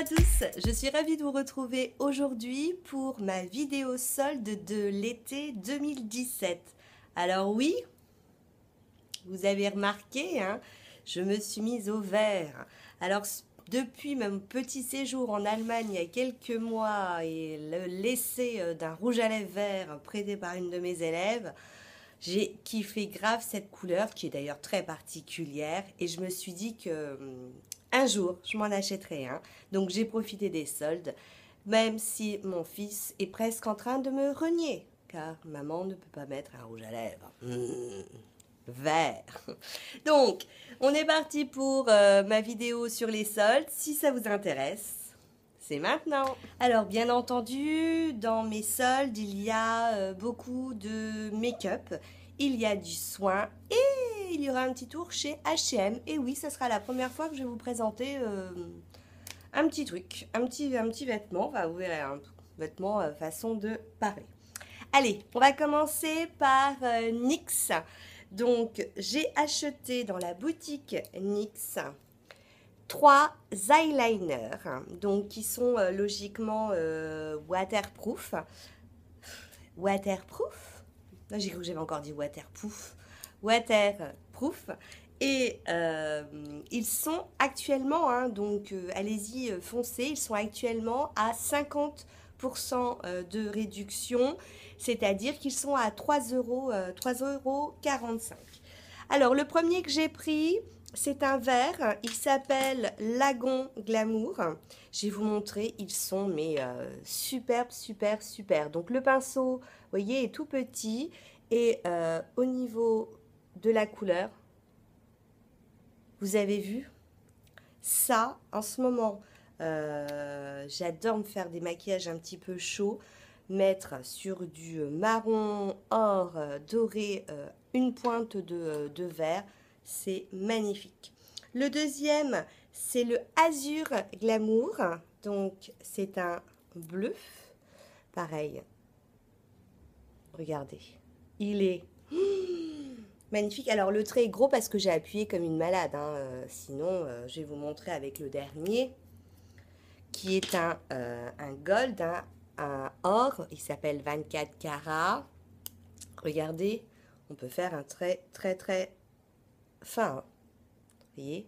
à tous, je suis ravie de vous retrouver aujourd'hui pour ma vidéo solde de l'été 2017. Alors oui, vous avez remarqué, hein, je me suis mise au vert. Alors depuis mon petit séjour en Allemagne il y a quelques mois et le l'essai d'un rouge à lèvres vert prêté par une de mes élèves, j'ai kiffé grave cette couleur qui est d'ailleurs très particulière et je me suis dit que un jour je m'en achèterai un. Donc j'ai profité des soldes, même si mon fils est presque en train de me renier, car maman ne peut pas mettre un rouge à lèvres. Vert. Donc on est parti pour ma vidéo sur les soldes. Si ça vous intéresse, c'est maintenant. Alors, bien entendu, dans mes soldes, il y a beaucoup de make-up, il y a du soin et il y aura un petit tour chez H&M. Et oui, ce sera la première fois que je vais vous présenter un petit truc, un petit vêtement. Enfin, vous verrez, un vêtement façon de parler. Allez, on va commencer par NYX. Donc, j'ai acheté dans la boutique NYX 3 eyeliners, donc qui sont logiquement waterproof. Waterproof? J'ai cru que j'avais encore dit waterproof. Waterproof. Et ils sont actuellement, hein, donc allez-y, foncez, ils sont actuellement à 50% de réduction, c'est-à-dire qu'ils sont à 3,45 €. Alors, le premier que j'ai pris, c'est un verre, il s'appelle Lagon Glamour. Je vais vous montrer, ils sont mais superbes, super, super. Donc le pinceau, vous voyez, est tout petit et au niveau de la couleur, vous avez vu, ça, en ce moment, j'adore me faire des maquillages un petit peu chauds, mettre sur du marron, or, doré, une pointe de vert. C'est magnifique. Le deuxième, c'est le Azur Glamour. Donc, c'est un bleu. Pareil. Regardez. Il est magnifique. Alors, le trait est gros parce que j'ai appuyé comme une malade, hein. Sinon, je vais vous montrer avec le dernier, qui est un gold, hein, un or. Il s'appelle 24 carats. Regardez, on peut faire un trait très, très fin, hein. Vous voyez,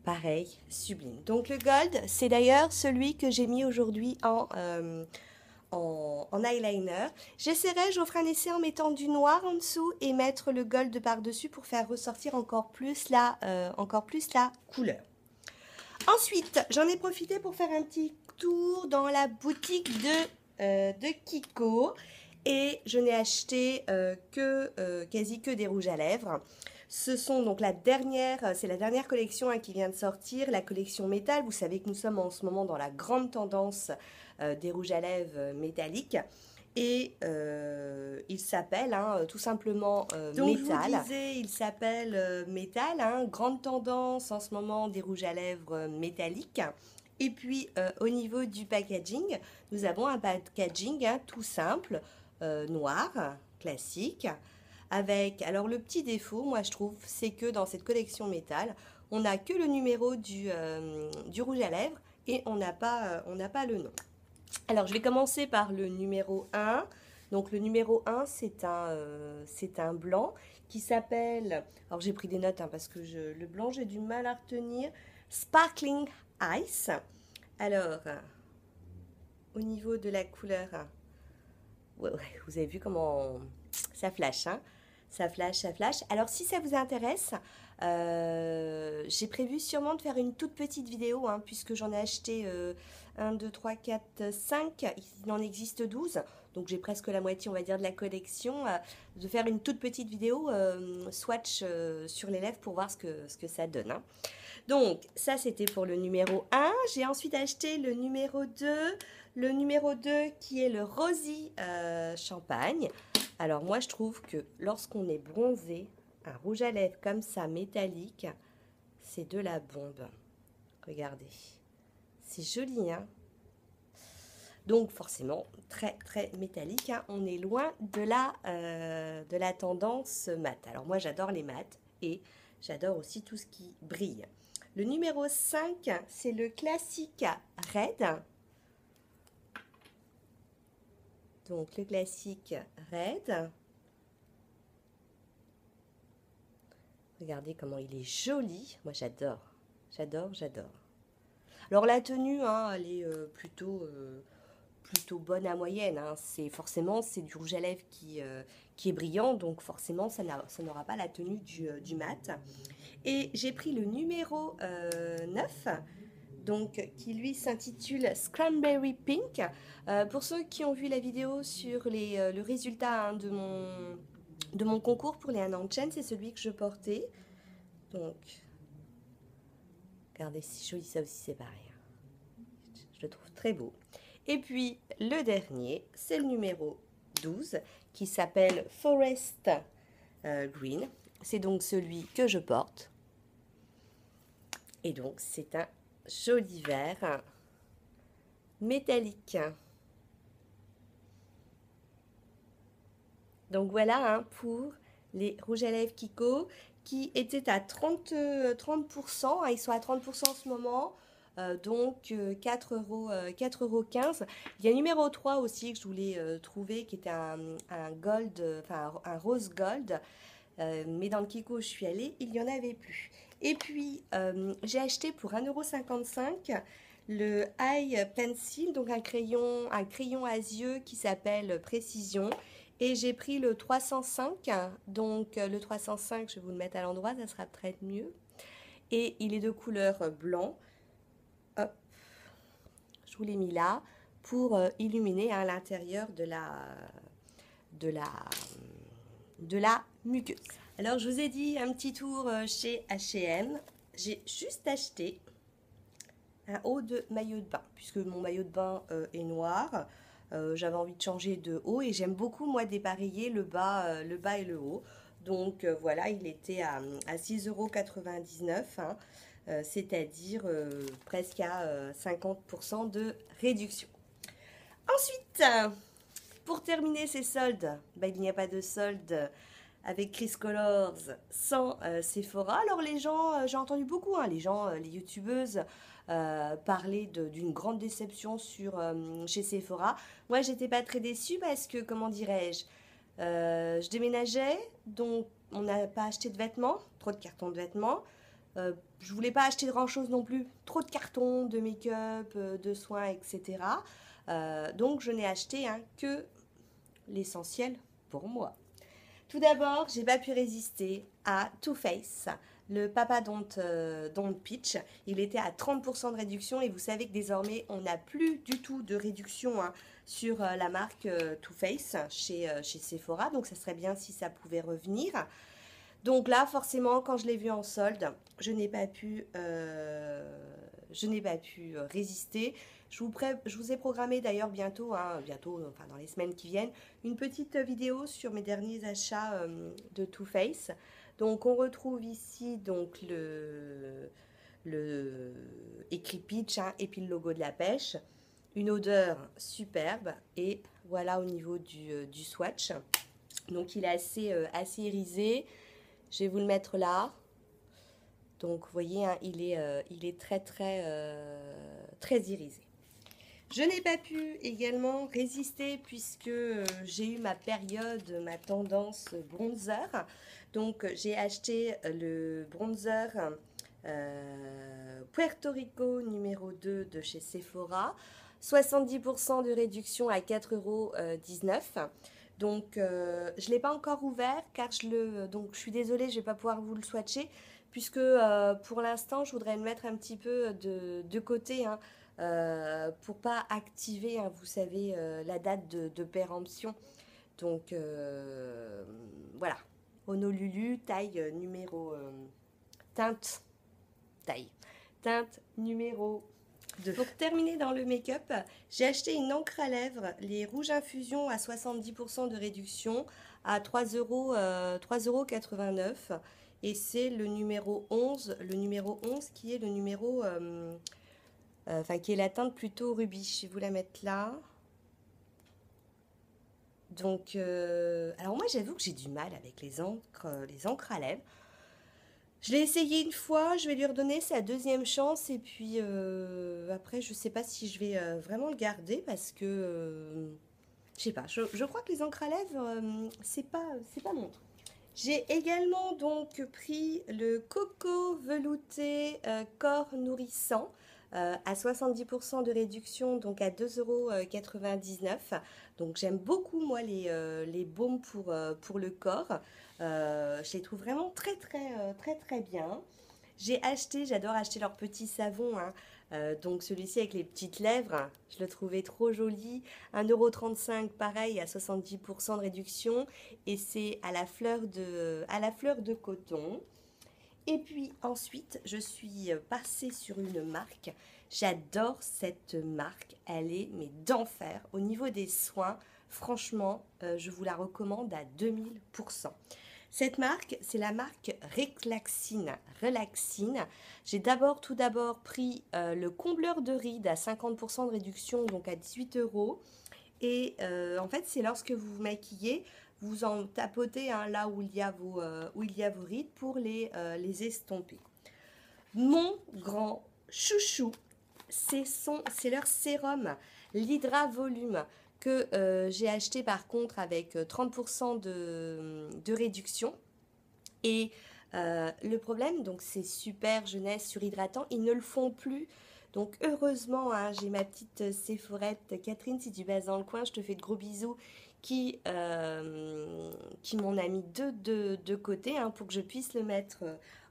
pareil, sublime. Donc le gold, c'est d'ailleurs celui que j'ai mis aujourd'hui en eyeliner. J'essaierai, j'offre un essai en mettant du noir en dessous et mettre le gold par-dessus pour faire ressortir encore plus la couleur. Ensuite, j'en ai profité pour faire un petit tour dans la boutique de Kiko et je n'ai acheté quasi que des rouges à lèvres. Ce sont donc c'est la dernière collection, hein, qui vient de sortir, la collection métal. Vous savez que nous sommes en ce moment dans la grande tendance des rouges à lèvres métalliques. Et il s'appelle, hein, tout simplement donc, métal. Je vous disais, il s'appelle métal, hein, grande tendance en ce moment des rouges à lèvres métalliques. Et puis au niveau du packaging, nous avons un packaging, hein, tout simple, noir, classique. Avec, alors le petit défaut, moi je trouve, c'est que dans cette collection métal, on n'a que le numéro du rouge à lèvres et on n'a pas le nom. Alors je vais commencer par le numéro 1. Donc le numéro 1, c'est un blanc qui s'appelle, alors j'ai pris des notes, hein, parce que le blanc j'ai du mal à retenir, Sparkling Ice. Alors, au niveau de la couleur, ouais, vous avez vu comment ça flash, hein? Ça flash, ça flash. Alors, si ça vous intéresse, j'ai prévu sûrement de faire une toute petite vidéo, hein, puisque j'en ai acheté 1, 2, 3, 4, 5. Il en existe 12. Donc, j'ai presque la moitié, on va dire, de la collection. De faire une toute petite vidéo swatch sur les lèvres pour voir ce que ça donne, hein. Donc, ça, c'était pour le numéro 1. J'ai ensuite acheté le numéro 2. Le numéro 2 qui est le Rosy Champagne. Alors moi je trouve que lorsqu'on est bronzé, un rouge à lèvres comme ça, métallique, c'est de la bombe. Regardez, c'est joli, hein? Donc forcément très très métallique, hein. On est loin de la tendance mat. Alors moi j'adore les mats et J'adore aussi tout ce qui brille. Le numéro 5, c'est le classique Red. Donc le classique Red. Regardez comment il est joli. Moi j'adore. J'adore, j'adore. Alors la tenue, hein, elle est plutôt bonne à moyenne. Hein. C'est du rouge à lèvres qui est brillant, donc forcément ça n'aura pas la tenue du mat. Et j'ai pris le numéro 9, donc qui lui s'intitule Cranberry Pink. Pour ceux qui ont vu la vidéo sur le résultat hein, de mon concours pour les 1 an de chaîne, c'est celui que je portais. Donc, regardez, c'est joli, ça aussi c'est pareil. Je le trouve très beau. Et puis, le dernier, c'est le numéro 12, qui s'appelle Forest Green. C'est donc celui que je porte. Et donc, c'est un joli vert métallique. Donc voilà hein, pour les rouges à lèvres Kiko qui étaient à 30%. Hein, ils sont à 30% en ce moment. Donc 4,15 €. Il y a le numéro 3 aussi que je voulais trouver qui était un gold, enfin un rose gold. Mais dans le Kiko où je suis allée, il n'y en avait plus. Et puis j'ai acheté pour 1,55 € le Eye Pencil, donc un crayon à yeux qui s'appelle Précision. Et j'ai pris le 305, donc le 305, je vais vous le mettre à l'endroit, ça sera peut-être mieux. Et il est de couleur blanc. Hop, je vous l'ai mis là pour illuminer à l'intérieur de la muqueuse. Alors je vous ai dit un petit tour chez H&M. J'ai juste acheté un haut de maillot de bain, puisque mon maillot de bain est noir. J'avais envie de changer de haut et j'aime beaucoup moi dépareiller le bas et le haut. Donc voilà, il était à 6,99 € hein, c'est-à-dire presque à 50% de réduction. Ensuite, pour terminer ces soldes, il n'y a pas de solde avec Chris Colors sans Sephora. Alors les gens, j'ai entendu beaucoup, hein, les youtubeuses parler d'une grande déception chez Sephora. Moi j'étais pas très déçue parce que, comment dirais-je, je déménageais, donc on n'a pas acheté de vêtements, trop de cartons de vêtements. Je voulais pas acheter grand chose non plus, trop de cartons, de make-up, de soins, etc. Donc je n'ai acheté hein, que l'essentiel pour moi. Tout d'abord, j'ai pas pu résister à Too Faced, le Papa Don't Peach. Il était à 30% de réduction et vous savez que désormais, on n'a plus du tout de réduction hein, sur la marque Too Faced chez Sephora. Donc, ça serait bien si ça pouvait revenir. Donc là, forcément, quand je l'ai vu en solde, je n'ai pas pu résister. Je vous ai programmé d'ailleurs bientôt, enfin dans les semaines qui viennent, une petite vidéo sur mes derniers achats de Too Faced. Donc on retrouve ici donc le écrit Peach hein, et puis le logo de la pêche. Une odeur superbe et voilà au niveau du swatch. Donc il est assez irisé. Je vais vous le mettre là. Donc, vous voyez, hein, il est très, très, très irisé. Je n'ai pas pu également résister puisque j'ai eu ma période, ma tendance bronzer. Donc, j'ai acheté le bronzer Puerto Rico numéro 2 de chez Sephora. 70% de réduction à 4,19 €. Donc, je ne l'ai pas encore ouvert car donc je suis désolée, je ne vais pas pouvoir vous le swatcher puisque pour l'instant, je voudrais le mettre un petit peu de côté hein, pour pas activer, hein, vous savez, la date de péremption. Donc, voilà. Honolulu, taille numéro... teinte numéro 2. Pour terminer dans le make-up, j'ai acheté une encre à lèvres, les rouges infusion à 70% de réduction à 3,89 €. Et c'est le numéro 11, qui est le numéro, qui est la teinte plutôt rubis. Je vais vous la mettre là. Donc, alors moi j'avoue que j'ai du mal avec les encres à lèvres. Je l'ai essayé une fois, je vais lui redonner sa deuxième chance et puis après je sais pas si je vais vraiment le garder parce que je sais pas, je crois que les encres à lèvres c'est pas mon truc. J'ai également donc pris le Coco velouté corps nourrissant à 70% de réduction, donc à 2,99 €. Donc j'aime beaucoup moi les baumes pour le corps. Je les trouve vraiment très bien. J'ai acheté, j'adore acheter leur petit savon, hein. Donc celui-ci avec les petites lèvres, je le trouvais trop joli. 1,35 € pareil à 70% de réduction. Et c'est à la fleur de coton. Et puis ensuite, je suis passée sur une marque. J'adore cette marque. Elle est mais d'enfer. Au niveau des soins, franchement, je vous la recommande à 2000%. Cette marque, c'est la marque Relaxine. Relaxine. J'ai tout d'abord pris le combleur de rides à 50% de réduction, donc à 18 €. Et en fait, c'est lorsque vous vous maquillez, vous en tapotez hein, là où il y a vos rides pour les estomper. Mon grand chouchou, c'est leur sérum, l'Hydra Volume, que j'ai acheté par contre avec 30% de réduction. Et le problème, donc c'est super jeunesse surhydratant, ils ne le font plus. Donc heureusement, hein, j'ai ma petite Séphorette. Catherine, si tu passes dans le coin, je te fais de gros bisous. Qui m'en a mis deux de côté hein, pour que je puisse le mettre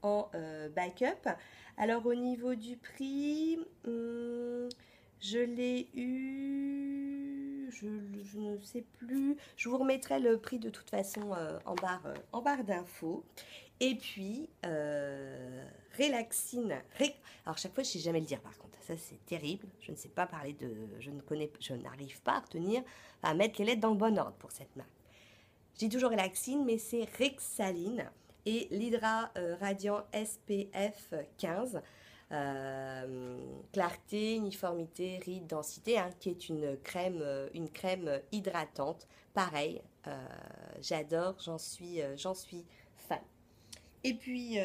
en backup. Alors au niveau du prix, je l'ai eu, je ne sais plus. Je vous remettrai le prix de toute façon en barre d'infos. Et puis, Relaxine. Alors, chaque fois, je ne sais jamais le dire par contre. Ça, c'est terrible. Je ne sais pas parler de. Je n'arrive pas à retenir, à mettre les lettres dans le bon ordre pour cette marque. Je dis toujours Relaxine, mais c'est Rexaline. Et l'Hydra Radiant SPF 15. Clarté, uniformité, rides, densité, hein, qui est une crème hydratante. Pareil, j'adore, j'en suis fan. Et puis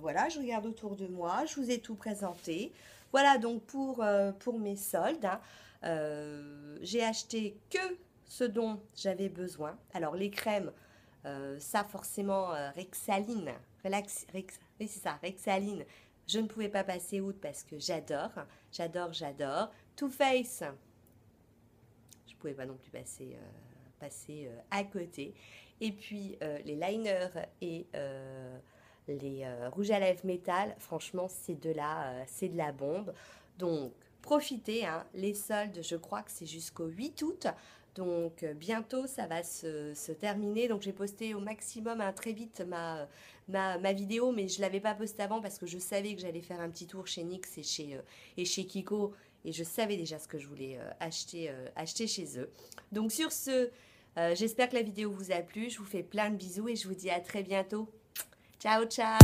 voilà, je regarde autour de moi, je vous ai tout présenté. Voilà donc pour mes soldes. Hein. J'ai acheté que ce dont j'avais besoin. Alors les crèmes, ça forcément Rexaline, oui c'est ça, Rexaline. Je ne pouvais pas passer outre parce que j'adore. Too Faced, je ne pouvais pas non plus passer à côté. Et puis les liners et les rouges à lèvres métal, franchement c'est de la bombe. Donc profitez, hein, les soldes, je crois que c'est jusqu'au 8 août. Donc bientôt ça va se terminer. Donc j'ai posté au maximum hein, très vite ma vidéo, mais je ne l'avais pas postée avant parce que je savais que j'allais faire un petit tour chez NYX et chez Kiko. Et je savais déjà ce que je voulais acheter chez eux. Donc sur ce, j'espère que la vidéo vous a plu. Je vous fais plein de bisous et je vous dis à très bientôt. Ciao, ciao!